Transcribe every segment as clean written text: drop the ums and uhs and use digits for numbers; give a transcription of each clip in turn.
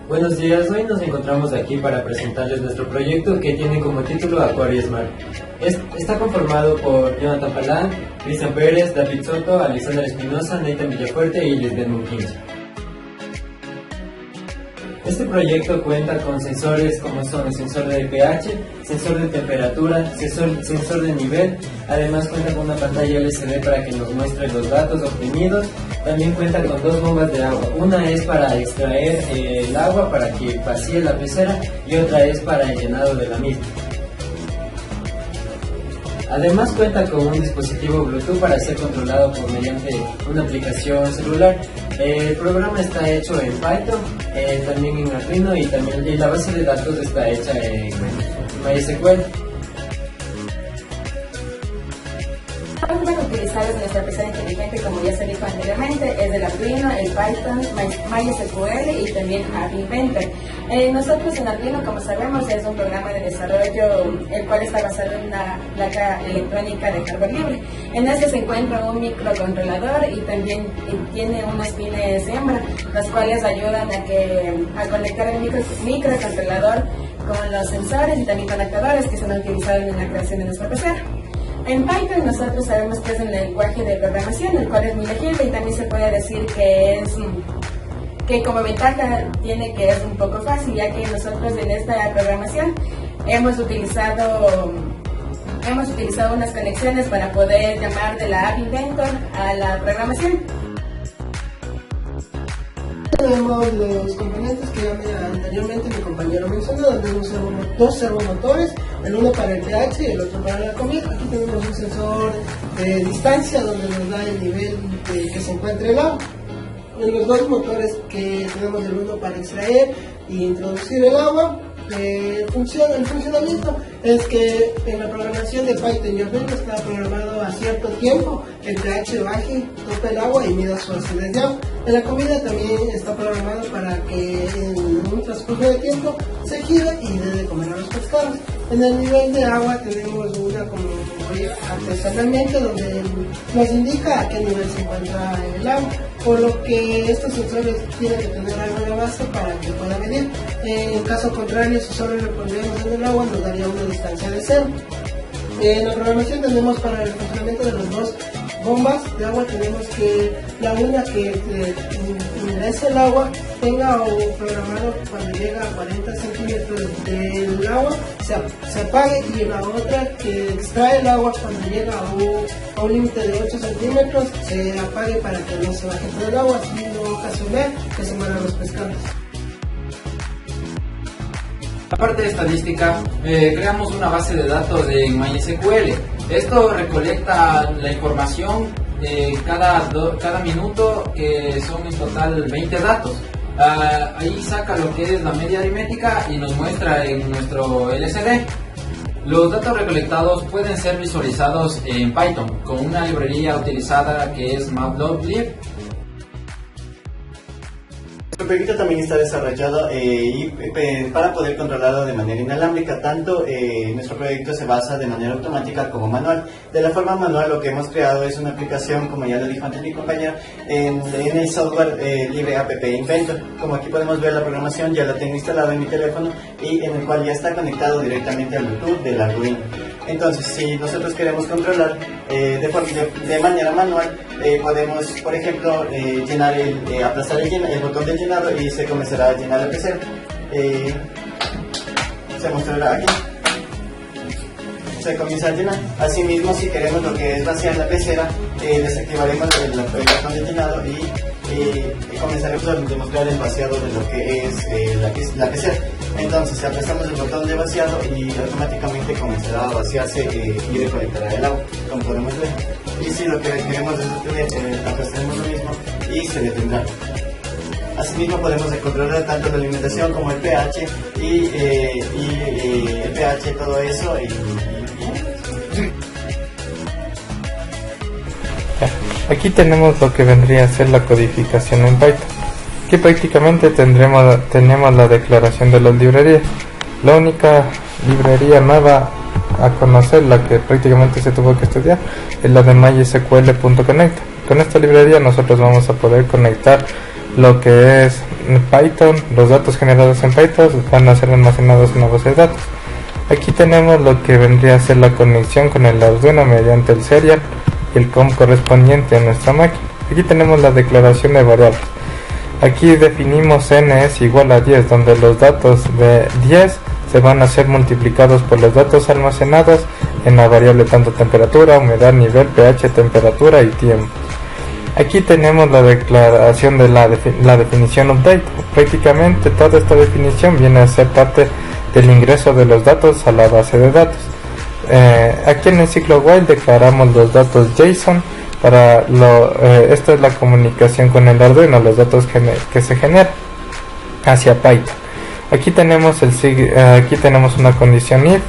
Buenos días, hoy nos encontramos aquí para presentarles nuestro proyecto que tiene como título Aquario Smart. Está conformado por Jonathan Palán, Cristian Pérez, David Soto, Alexander Espinosa, Nathan Villafuerte y Lisbeth Munquinzo. Este proyecto cuenta con sensores como son el sensor de pH, sensor de temperatura, sensor de nivel, además cuenta con una pantalla LCD para que nos muestre los datos obtenidos. También cuenta con dos bombas de agua, una es para extraer el agua para que vacíe la pecera y otra es para el llenado de la misma. Además cuenta con un dispositivo Bluetooth para ser controlado mediante una aplicación celular. El programa está hecho en Python, también en Arduino y la base de datos está hecha en MySQL. Los utilizados en nuestra pecera inteligente, como ya se dijo anteriormente, es el Arduino, el Python, MySQL y también App Inventor. Nosotros en Arduino, como sabemos, es un programa de desarrollo el cual está basado en una placa electrónica de hardware libre. En este se encuentra un microcontrolador y también tiene unos pines hembra, los cuales ayudan a conectar el microcontrolador con los sensores y también conectadores que son utilizados en la creación de nuestra pecera. En Python nosotros sabemos que es un lenguaje de programación, el cual es muy legible y también se puede decir que como ventaja tiene que es un poco fácil, ya que nosotros en esta programación hemos utilizado unas conexiones para poder llamar de la App Inventor a la programación. Tenemos los componentes que ya anteriormente mi compañero mencionó. Tenemos dos servomotores, el uno para el pH y el otro para la comida. Aquí tenemos un sensor de distancia donde nos da el nivel que se encuentra el agua. En los dos motores que tenemos, el uno para extraer y introducir el agua, el funcionamiento es que en la programación de Python y Arduino está programado a cierto tiempo el pH baje, tope el agua y mida su acidez de agua. En la comida también está programado para que en un transcurso de tiempo se gire y debe comer a los pescados. En el nivel de agua tenemos una como artesanalmente donde nos indica a qué nivel se encuentra el agua, por lo que estos sensores tienen que tener algo en la base para que pueda medir. En caso contrario, si solo le pondríamos en el agua, nos daría una distancia de cero. En la programación tenemos para el funcionamiento de las dos bombas de agua, tenemos que la una que ingrese el agua tenga programado cuando llega a 40 centímetros del agua se apague, y la otra que extrae el agua cuando llega a un límite de 8 centímetros se apague para que no se baje todo el agua, así no ocasionar que se mueran los pescados. Aparte de estadística, creamos una base de datos en MySQL. Esto recolecta la información cada minuto, que son en total 20 datos. Ahí saca lo que es la media aritmética y nos muestra en nuestro LCD. Los datos recolectados pueden ser visualizados en Python con una librería utilizada que es Matplotlib. Nuestro proyecto también está desarrollado para poder controlarlo de manera inalámbrica. Tanto nuestro proyecto se basa de manera automática como manual. De la forma manual, lo que hemos creado es una aplicación, como ya lo dijo antes mi compañero, en el software libre App Inventor. Como aquí podemos ver la programación, ya la tengo instalada en mi teléfono y en el cual ya está conectado directamente al Bluetooth del Arduino. Entonces, si nosotros queremos controlar de manera manual, podemos, por ejemplo, aplastar el botón de llenado y se comenzará a llenar la pecera. Se mostrará aquí. Se comienza a llenar. Asimismo, si queremos lo que es vaciar la pecera, desactivaremos el botón de llenado y comenzaremos a demostrar el vaciado de lo que es la pecera. Entonces aplastamos el botón de vaciado y automáticamente comenzará a vaciarse y recolectará el agua, como podemos ver. Y si lo que queremos es detener, aplastaremos lo mismo y se detendrá. Asimismo podemos controlar tanto la alimentación como el pH y el pH, todo eso. Aquí tenemos lo que vendría a ser la codificación en Python. Aquí prácticamente tenemos la declaración de las librerías. La única librería nueva a conocer, la que prácticamente se tuvo que estudiar, es la de MySQL.connect. Con esta librería nosotros vamos a poder conectar lo que es Python, los datos generados en Python van a ser almacenados en la base de datos. Aquí tenemos lo que vendría a ser la conexión con el Arduino mediante el serial y el COM correspondiente a nuestra máquina. Aquí tenemos la declaración de variables. Aquí definimos n es igual a 10, donde los datos de 10 se van a ser multiplicados por los datos almacenados en la variable tanto temperatura, humedad, nivel, pH, temperatura y tiempo. Aquí tenemos la declaración de la definición update. Prácticamente toda esta definición viene a ser parte del ingreso de los datos a la base de datos. Aquí en el ciclo while declaramos los datos JSON. Esta es la comunicación con el Arduino, los datos que se generan hacia Python. Aquí tenemos una condición if,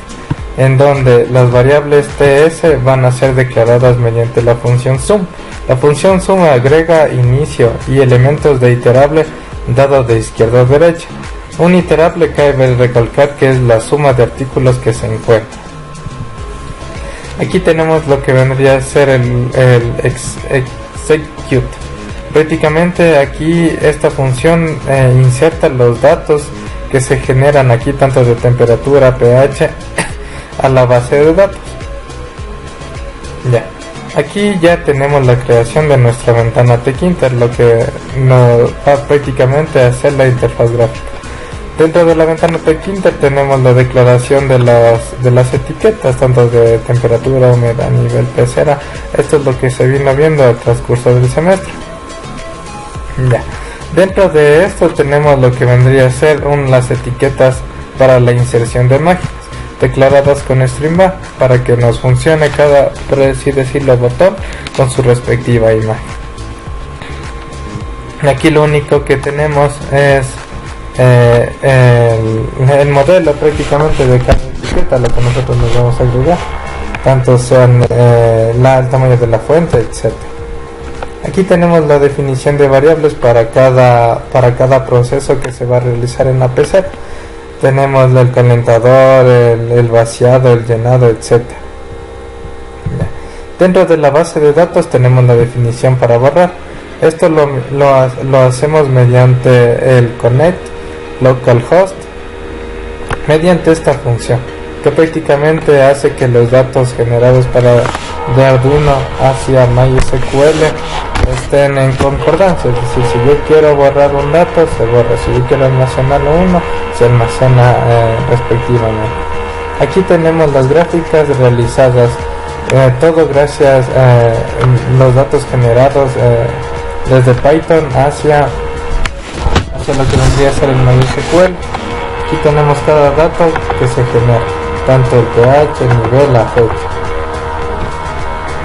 en donde las variables ts van a ser declaradas mediante la función sum. La función sum agrega inicio y elementos de iterable dado de izquierda a derecha. Un iterable cabe recalcar que es la suma de artículos que se encuentran. Aquí tenemos lo que vendría a ser el execute. Prácticamente aquí esta función inserta los datos que se generan aquí tanto de temperatura, pH a la base de datos. Aquí ya tenemos la creación de nuestra ventana Tkinter, lo que nos va prácticamente a hacer la interfaz gráfica. Dentro de la ventana Tkinter tenemos la declaración de las etiquetas, tanto de temperatura, humedad, nivel, pecera. Esto es lo que se vino viendo al transcurso del semestre. Dentro de esto tenemos lo que vendría a ser las etiquetas para la inserción de máquinas, declaradas con StringBar, para que nos funcione cada, por así decirlo, botón con su respectiva imagen. Aquí lo único que tenemos es el modelo prácticamente de cada etiqueta, lo que nosotros nos vamos a agregar, tanto sean el tamaño de la fuente, etc. Aquí tenemos la definición de variables para cada proceso que se va a realizar en la PC. Tenemos el calentador, el vaciado, el llenado, etc. Dentro de la base de datos tenemos la definición para borrar. Esto lo hacemos mediante el connect localhost, mediante esta función, que prácticamente hace que los datos generados de Arduino hacia MySQL estén en concordancia. Es decir, si yo quiero borrar un dato, se borra; si yo quiero almacenarlo se almacena respectivamente. Aquí tenemos las gráficas realizadas, todo gracias a los datos generados desde Python hacia lo que vendría a ser el MySQL. Aquí tenemos cada dato que se genera, tanto el pH, el nivel, la fecha.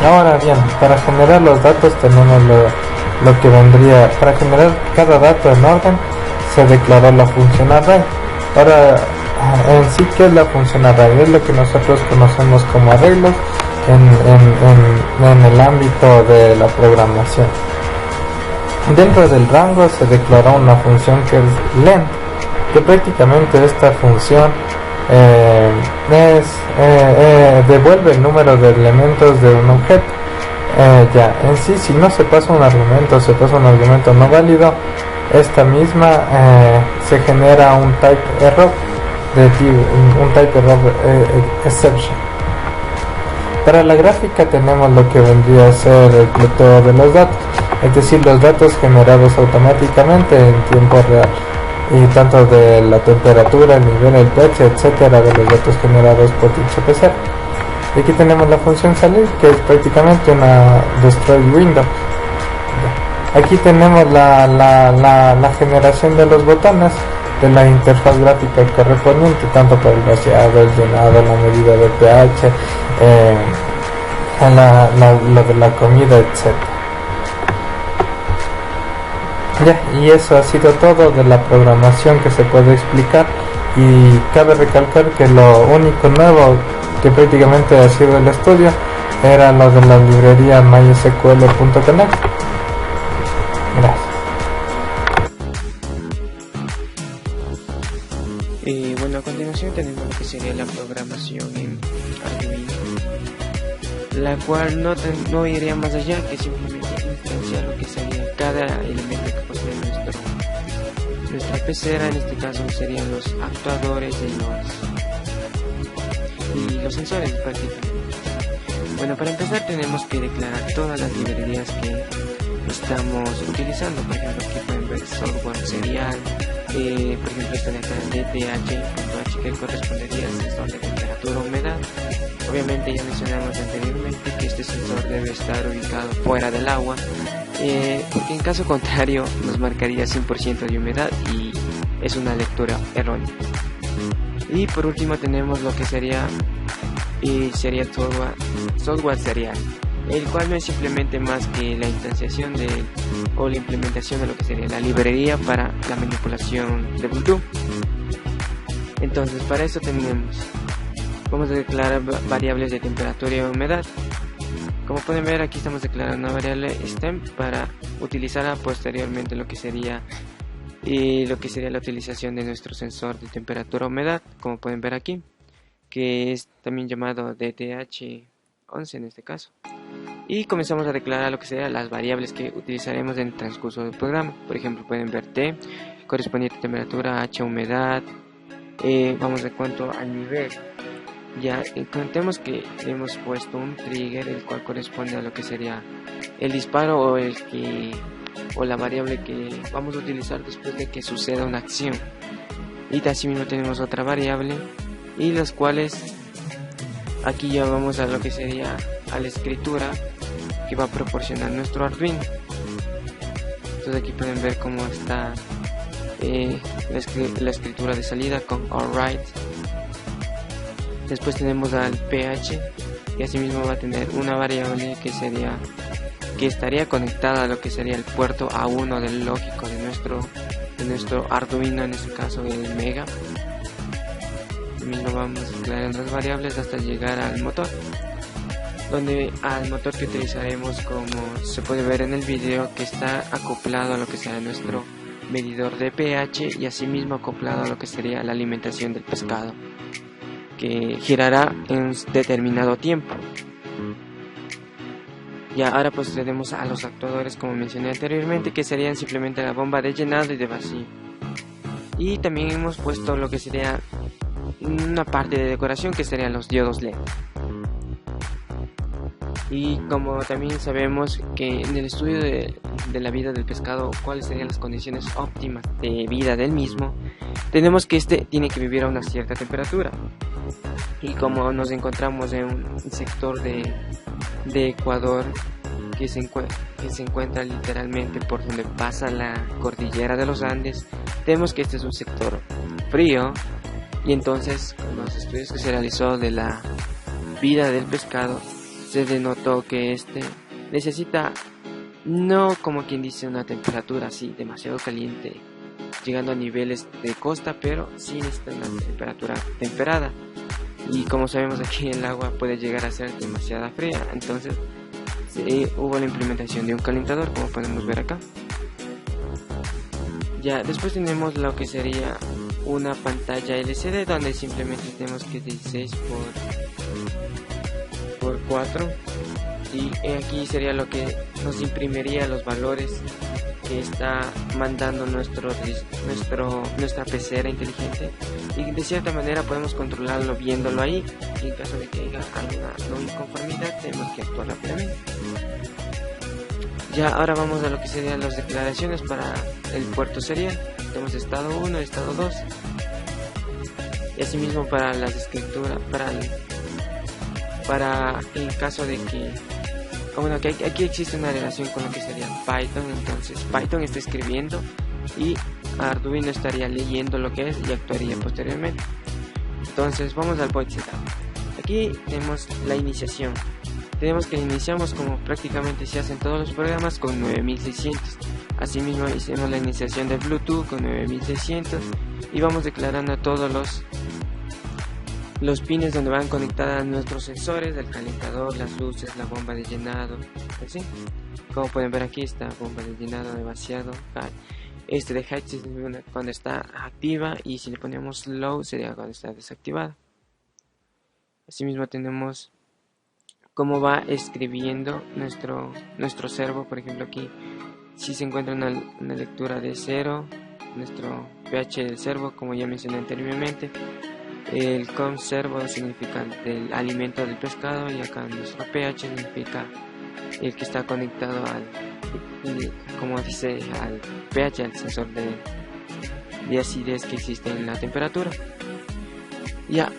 Ahora bien, para generar los datos tenemos lo que vendría, para generar cada dato en orden se declaró la función array. Ahora, en sí, ¿qué es la función array? Es lo que nosotros conocemos como arreglos en el ámbito de la programación. Dentro del rango se declaró una función que es len, que prácticamente esta función devuelve el número de elementos de un objeto. En sí, si no se pasa un argumento no válido, esta misma se genera un type error exception. Para la gráfica tenemos lo que vendría a ser el ploteo de los datos, es decir, los datos generados automáticamente en tiempo real, y tanto de la temperatura, el nivel, el pH, etcétera, de los datos generados por dicho PC. Y aquí tenemos la función salir, que es prácticamente una destroy window. Aquí tenemos la generación de los botones de la interfaz gráfica correspondiente, tanto para el vaciado, el llenado, la medida de pH, lo de la comida, etc. Y eso ha sido todo de la programación que se puede explicar, y cabe recalcar que lo único nuevo que prácticamente ha sido el estudio era lo de la librería mysql.connect. Gracias. Bueno, a continuación tenemos lo que sería la programación en Arduino, la cual no iría más allá que simplemente instanciar lo que sería cada elemento que posee nuestro nuestra pecera, en este caso serían los actuadores y los sensores prácticamente. Bueno, para empezar tenemos que declarar todas las librerías que estamos utilizando. Por ejemplo, aquí pueden ver software serial, por ejemplo esta de acá DTH.h, que correspondería al sensor de temperatura o humedad. Obviamente ya mencionamos anteriormente que este sensor debe estar ubicado fuera del agua, porque en caso contrario nos marcaría 100% de humedad y es una lectura errónea. Y por último tenemos lo que sería software serial, el cual no es simplemente más que la instanciación o la implementación de lo que sería la librería para la manipulación de Bluetooth. Entonces para eso vamos a declarar variables de temperatura y humedad. Como pueden ver, aquí estamos declarando una variable stem para utilizarla posteriormente lo que sería la utilización de nuestro sensor de temperatura o humedad, como pueden ver aquí, que es también llamado DTH11 en este caso. Y comenzamos a declarar lo que serían las variables que utilizaremos en el transcurso del programa. Por ejemplo, pueden ver T, correspondiente a temperatura, H, humedad. Vamos de cuanto al nivel. Ya contemos que hemos puesto un trigger, el cual corresponde a lo que sería el disparo o la variable que vamos a utilizar después de que suceda una acción. Y asimismo tenemos otra variable, y las cuales aquí ya vamos a lo que sería a la escritura que va a proporcionar nuestro Arduino. Entonces aquí pueden ver cómo está la escritura de salida con alright. Después tenemos al pH, y asimismo va a tener una variable que estaría conectada a lo que sería el puerto A1 del lógico de nuestro Arduino, en este caso el Mega. Mismo vamos declarando las variables hasta llegar al motor, donde al motor que utilizaremos, como se puede ver en el video, que está acoplado a lo que será nuestro medidor de pH y asimismo acoplado a lo que sería la alimentación del pescado, que girará en un determinado tiempo. Ya ahora procedemos a los actuadores, como mencioné anteriormente, que serían simplemente la bomba de llenado y de vacío. Y también hemos puesto lo que sería una parte de decoración, que serían los diodos LED. Y como también sabemos que en el estudio de la vida del pescado, cuáles serían las condiciones óptimas de vida del mismo, tenemos que este tiene que vivir a una cierta temperatura. Y como nos encontramos en un sector de Ecuador que se encuentra literalmente por donde pasa la cordillera de los Andes, vemos que este es un sector frío, y entonces con los estudios que se realizó de la vida del pescado se denotó que este necesita, no como quien dice una temperatura así demasiado caliente llegando a niveles de costa, pero sí necesita una temperatura temperada. Y como sabemos, aquí el agua puede llegar a ser demasiado fría, entonces hubo la implementación de un calentador, como podemos ver acá. Ya después tenemos lo que sería una pantalla LCD, donde simplemente tenemos que 16 por 4, y aquí sería lo que nos imprimiría los valores que está mandando nuestra pecera inteligente, y de cierta manera podemos controlarlo viéndolo ahí, y en caso de que haya alguna no inconformidad tenemos que actuar rápidamente. Ya ahora vamos a lo que serían las declaraciones para el puerto serial. Tenemos estado 1 y estado 2, y asimismo para las escrituras, para el caso de que que aquí existe una relación con lo que sería Python. Entonces Python está escribiendo y Arduino estaría leyendo lo que es y actuaría posteriormente. Entonces vamos al point setup. Aquí tenemos la iniciación. Tenemos que iniciamos, como prácticamente se hacen todos los programas, con 9600. Asimismo hicimos la iniciación de Bluetooth con 9600, y vamos declarando todos los pines donde van conectadas nuestros sensores, el calentador, las luces, la bomba de llenado, así. Como pueden ver, aquí está bomba de llenado, de vaciado. Este de high es cuando está activa, y si le ponemos low sería cuando está desactivada. Asimismo tenemos cómo va escribiendo nuestro servo. Por ejemplo, aquí si se encuentra una lectura de 0, nuestro pH del servo, como ya mencioné anteriormente. El conservo significa el alimento del pescado, y acá nuestro pH significa el que está conectado al, como dice, al pH, al sensor de acidez que existe en la temperatura. Ya,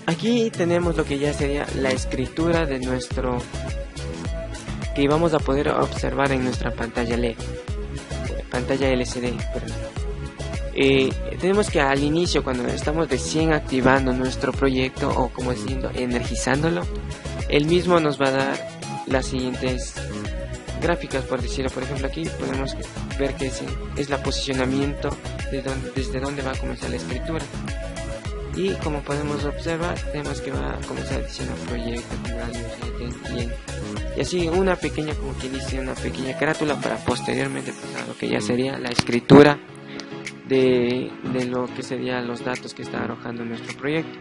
aquí tenemos lo que ya sería la escritura de nuestro, que vamos a poder observar en nuestra pantalla LED, pantalla LCD, perdón. Tenemos que al inicio, cuando estamos recién activando nuestro proyecto, o como diciendo, energizándolo, el mismo nos va a dar las siguientes gráficas, por decirlo. Por ejemplo, aquí podemos ver que es la posicionamiento desde donde va a comenzar la escritura, y como podemos observar, tenemos que va a comenzar diciendo proyecto y así una pequeña, como quien dice, una pequeña carátula para posteriormente pasar a lo que ya sería la escritura de lo que serían los datos que está arrojando nuestro proyecto.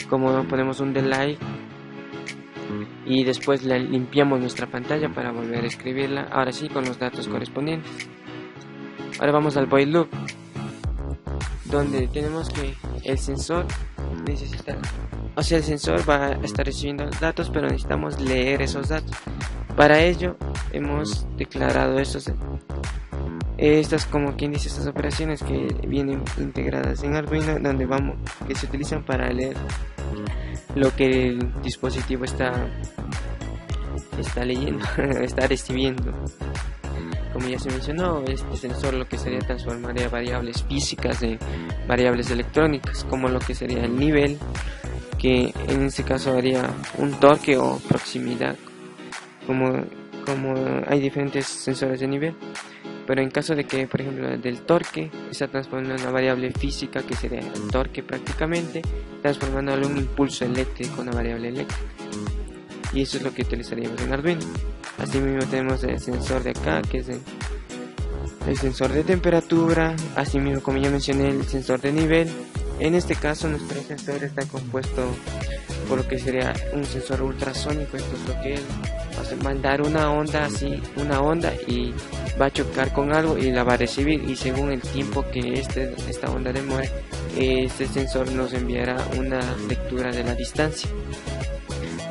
Como ponemos un delay y después limpiamos nuestra pantalla para volver a escribirla, ahora sí con los datos correspondientes. Ahora vamos al void loop, donde tenemos que el sensor necesita, o sea, el sensor va a estar recibiendo datos, pero necesitamos leer esos datos. Para ello hemos declarado estas, como quien dice, estas operaciones que vienen integradas en Arduino, donde que se utilizan para leer lo que el dispositivo está leyendo, está recibiendo. Como ya se mencionó, este sensor lo que sería transformaría variables físicas en variables electrónicas, como lo que sería el nivel, que en este caso haría un torque o proximidad, como hay diferentes sensores de nivel. Pero en caso de que, por ejemplo, del torque, está transformando una variable física, que sería el torque prácticamente, transformándolo en un impulso eléctrico, una variable eléctrica. Y eso es lo que utilizaríamos en Arduino. Así mismo tenemos el sensor de acá, que es el sensor de temperatura. Así mismo, como ya mencioné, el sensor de nivel. En este caso, nuestro sensor está compuesto por lo que sería un sensor ultrasónico. Esto es lo que va a mandar una onda y va a chocar con algo y la va a recibir, y según el tiempo que esta onda demore, este sensor nos enviará una lectura de la distancia.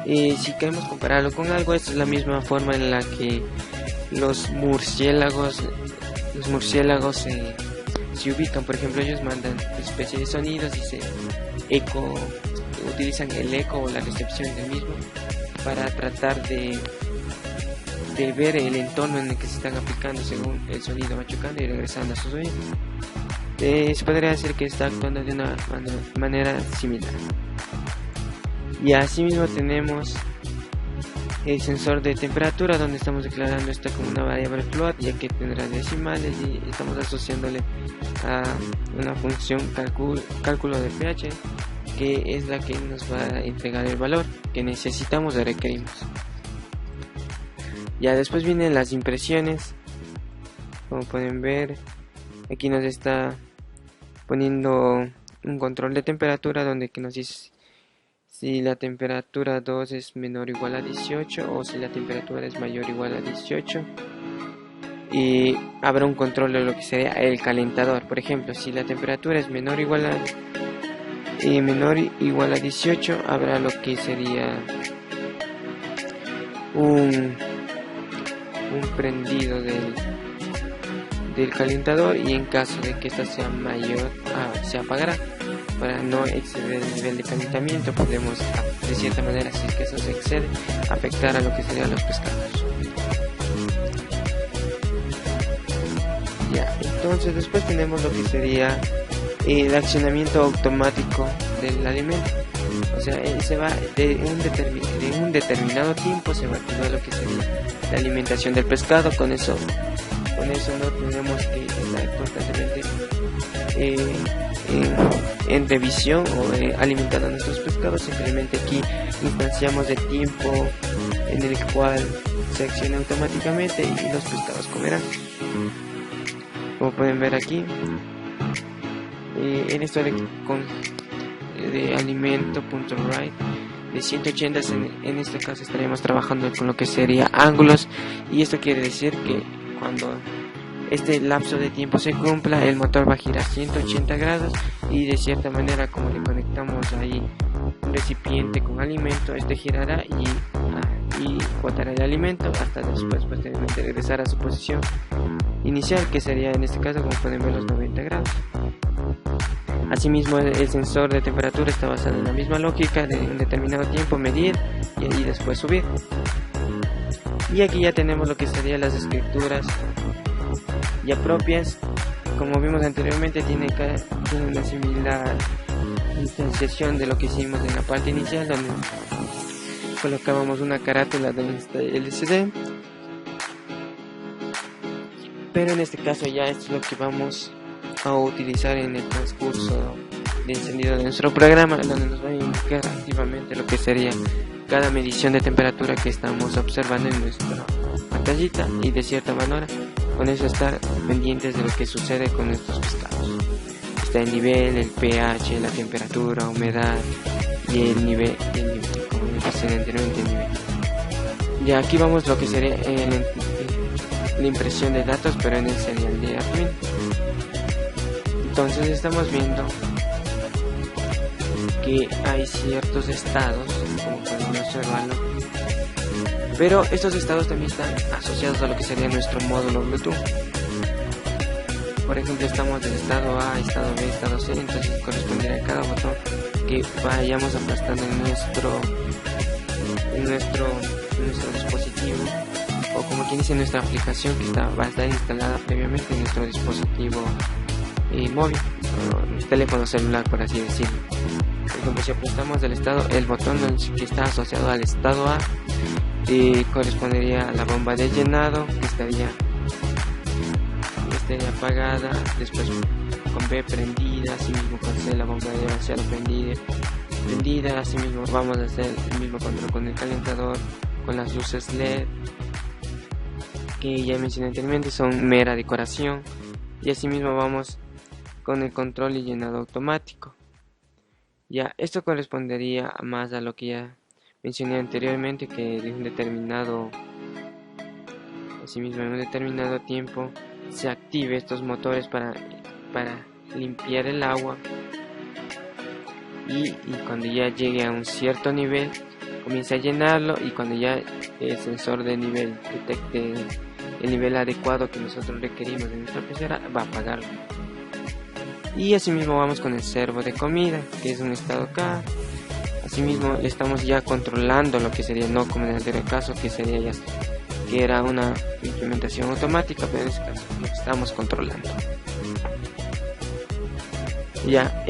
Si queremos compararlo con algo, esta es la misma forma en la que los murciélagos se ubican. Por ejemplo, ellos mandan una especie de sonidos y utilizan el eco o la recepción del mismo para tratar de ver el entorno en el que se están aplicando según el sonido va chocando y regresando a sus oídos. Se podría decir que está actuando de una manera similar. Y así mismo tenemos el sensor de temperatura, donde estamos declarando esto como una variable float, ya que tendrá decimales, y estamos asociándole a una función cálculo de pH, que es la que nos va a entregar el valor que necesitamos o requerimos. Ya después vienen las impresiones. Como pueden ver, aquí nos está poniendo un control de temperatura, donde que nos dice si la temperatura 2 es menor o igual a 18, o si la temperatura es mayor o igual a 18. Y habrá un control de lo que sería el calentador. Por ejemplo, si la temperatura es menor o igual a 18, habrá lo que sería un prendido del calentador, y en caso de que esta sea mayor, se apagará para no exceder el nivel de calentamiento. Podemos, de cierta manera, si es que eso se excede, afectar a lo que serían los pescados. Ya, entonces después tenemos lo que sería el accionamiento automático del alimento. O sea, se va de un determinado tiempo, se va a activar lo que sería la alimentación del pescado. Con eso no tenemos que estar constantemente en revisión o alimentando a nuestros pescados. Simplemente aquí instanciamos el tiempo en el cual se acciona automáticamente y los pescados comerán. Como pueden ver aquí, en esto de alimento.write de 180, en este caso estaríamos trabajando con lo que sería ángulos, y esto quiere decir que cuando este lapso de tiempo se cumpla, el motor va a girar 180 grados y de cierta manera, como le conectamos ahí un recipiente con alimento, este girará y botará el alimento hasta después posteriormente regresar a su posición inicial, que sería en este caso, como pueden ver, los 90 grados. Asimismo, el sensor de temperatura está basado en la misma lógica de un determinado tiempo medir y después subir. Y aquí ya tenemos lo que serían las escrituras ya propias. Como vimos anteriormente, tiene una similar instanciación de lo que hicimos en la parte inicial, donde colocábamos una carátula del LCD, pero en este caso ya esto es lo que vamos a utilizar en el transcurso de encendido de nuestro programa, donde nos va a indicar activamente lo que sería cada medición de temperatura que estamos observando en nuestra pantallita, y de cierta manera con eso estar pendientes de lo que sucede con nuestros pescados. Está el nivel, el pH, la temperatura, humedad y el nivel, como dije anteriormente, el nivel. Ya aquí vamos lo que sería la impresión de datos, pero en el serial de Arduino. Entonces estamos viendo que hay ciertos estados, como podemos observarlo, pero estos estados también están asociados a lo que sería nuestro módulo Bluetooth. Por ejemplo, estamos del estado A, estado B, estado C, entonces corresponderá a cada botón que vayamos aplastando en nuestro dispositivo, o como quien dice, nuestra aplicación que va a estar instalada previamente en nuestro dispositivo móvil, o teléfono celular, por así decirlo. Por ejemplo, si aplastamos el estado, el botón que está asociado al estado A correspondería a la bomba de llenado, que estaría apagada, después con B prendida, así mismo con C la bomba de vaciado prendida, así mismo vamos a hacer el mismo control con el calentador, con las luces LED que ya mencioné anteriormente, son mera decoración, y así mismo vamos con el control y llenado automático. Ya, esto correspondería más a lo que ya mencioné anteriormente, que en un determinado tiempo se active estos motores para limpiar el agua, y cuando ya llegue a un cierto nivel comienza a llenarlo, y cuando ya el sensor de nivel detecte el nivel adecuado que nosotros requerimos de nuestra pecera, va a apagarlo. Y asimismo vamos con el servo de comida, que es un estado K. Asimismo estamos ya controlando lo que sería, no como en el anterior caso, que era una implementación automática, pero en este caso lo estamos controlando. Ya,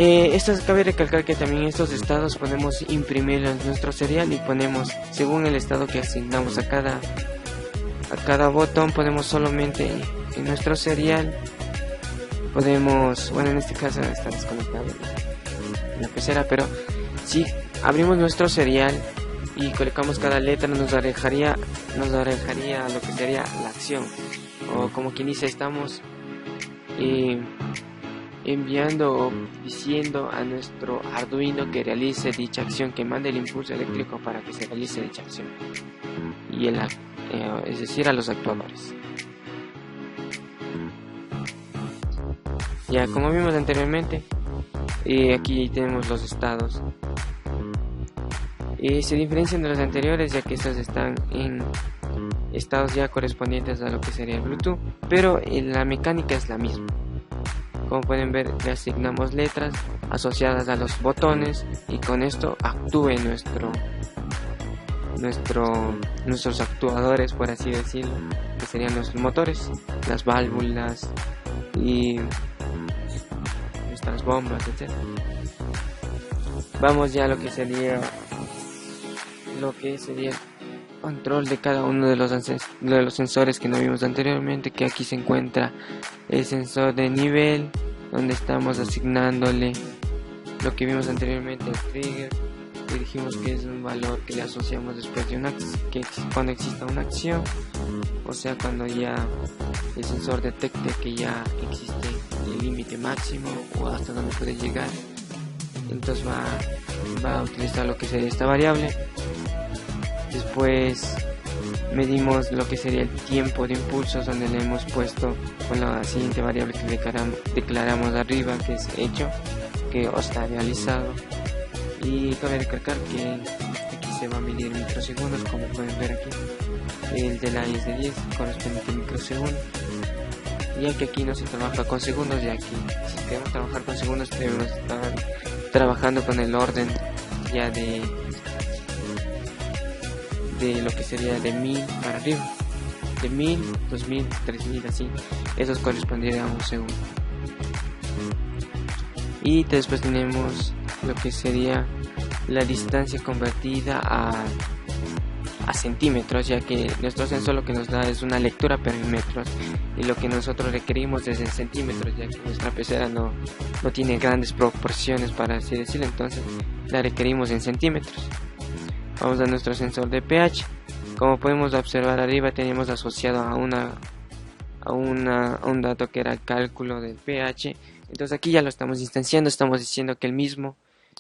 cabe recalcar que también estos estados podemos imprimirlos en nuestro serial, y ponemos, según el estado que asignamos a cada botón, podemos solamente en nuestro serial, podemos, bueno, en este caso está desconectado la pecera, pero si abrimos nuestro serial y colocamos cada letra, nos arrojaría lo que sería la acción, o como quien dice, estamos enviando o diciendo a nuestro Arduino que realice dicha acción, que mande el impulso eléctrico para que se realice dicha acción, y es decir, a los actuadores. Ya, como vimos anteriormente, aquí tenemos los estados. Se diferencian de los anteriores, ya que estos están en estados ya correspondientes a lo que sería el Bluetooth, pero la mecánica es la misma. Como pueden ver, le asignamos letras asociadas a los botones, y con esto actúe nuestros actuadores, por así decirlo, que serían nuestros motores, las válvulas y nuestras bombas, etc. Vamos ya a lo que sería el control de cada uno de los sensores que no vimos anteriormente, que aquí se encuentra el sensor de nivel, donde estamos asignándole lo que vimos anteriormente, el trigger, que dijimos que es un valor que le asociamos después de cuando exista una acción, o sea, cuando ya el sensor detecte que ya existe el límite máximo o hasta donde puede llegar, entonces va a utilizar lo que sería esta variable. Después medimos lo que sería el tiempo de impulsos, donde le hemos puesto con la siguiente variable que declaramos arriba, que es hecho, que está realizado. Y cabe recalcar que aquí se va a medir en microsegundos, como pueden ver aquí. El de la es de 10, correspondiente a microsegundos, ya que aquí no se trabaja con segundos, y aquí si queremos trabajar con segundos debemos estar trabajando con el orden ya de lo que sería de 1000 para arriba, de 1000, 2000, 3000, así. Eso correspondería a un segundo. Y después tenemos lo que sería la distancia convertida a centímetros, ya que nuestro sensor lo que nos da es una lectura pero en metros, y lo que nosotros requerimos es en centímetros, ya que nuestra pecera no tiene grandes proporciones, para así decirlo, entonces la requerimos en centímetros. Vamos a nuestro sensor de pH. Como podemos observar arriba, tenemos asociado a un dato que era el cálculo del pH. Entonces aquí ya lo estamos instanciando, estamos diciendo que el mismo,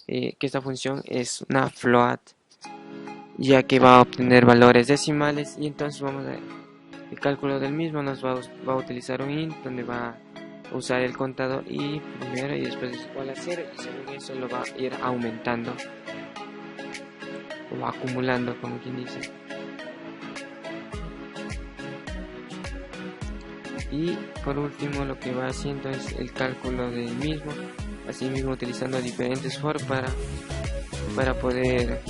que esta función es una float, ya que va a obtener valores decimales, y entonces vamos a el cálculo del mismo nos va a utilizar un int, donde va a usar el contador y primero, y después es igual a 0, y según eso lo va a ir aumentando o acumulando, como quien dice. Y por último lo que va haciendo es el cálculo del mismo, así mismo utilizando diferentes for para poder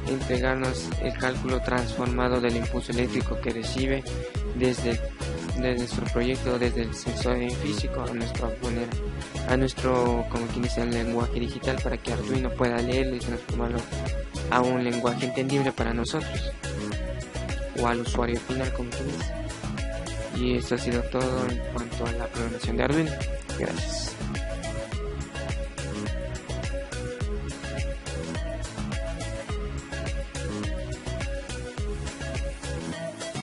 entregarnos el cálculo transformado del impulso eléctrico que recibe desde nuestro proyecto, desde el sensor en físico a nuestro, como quien dice, lenguaje digital, para que Arduino pueda leerlo y transformarlo a un lenguaje entendible para nosotros o al usuario final, como quien dice. Y esto ha sido todo en cuanto a la programación de Arduino. Gracias.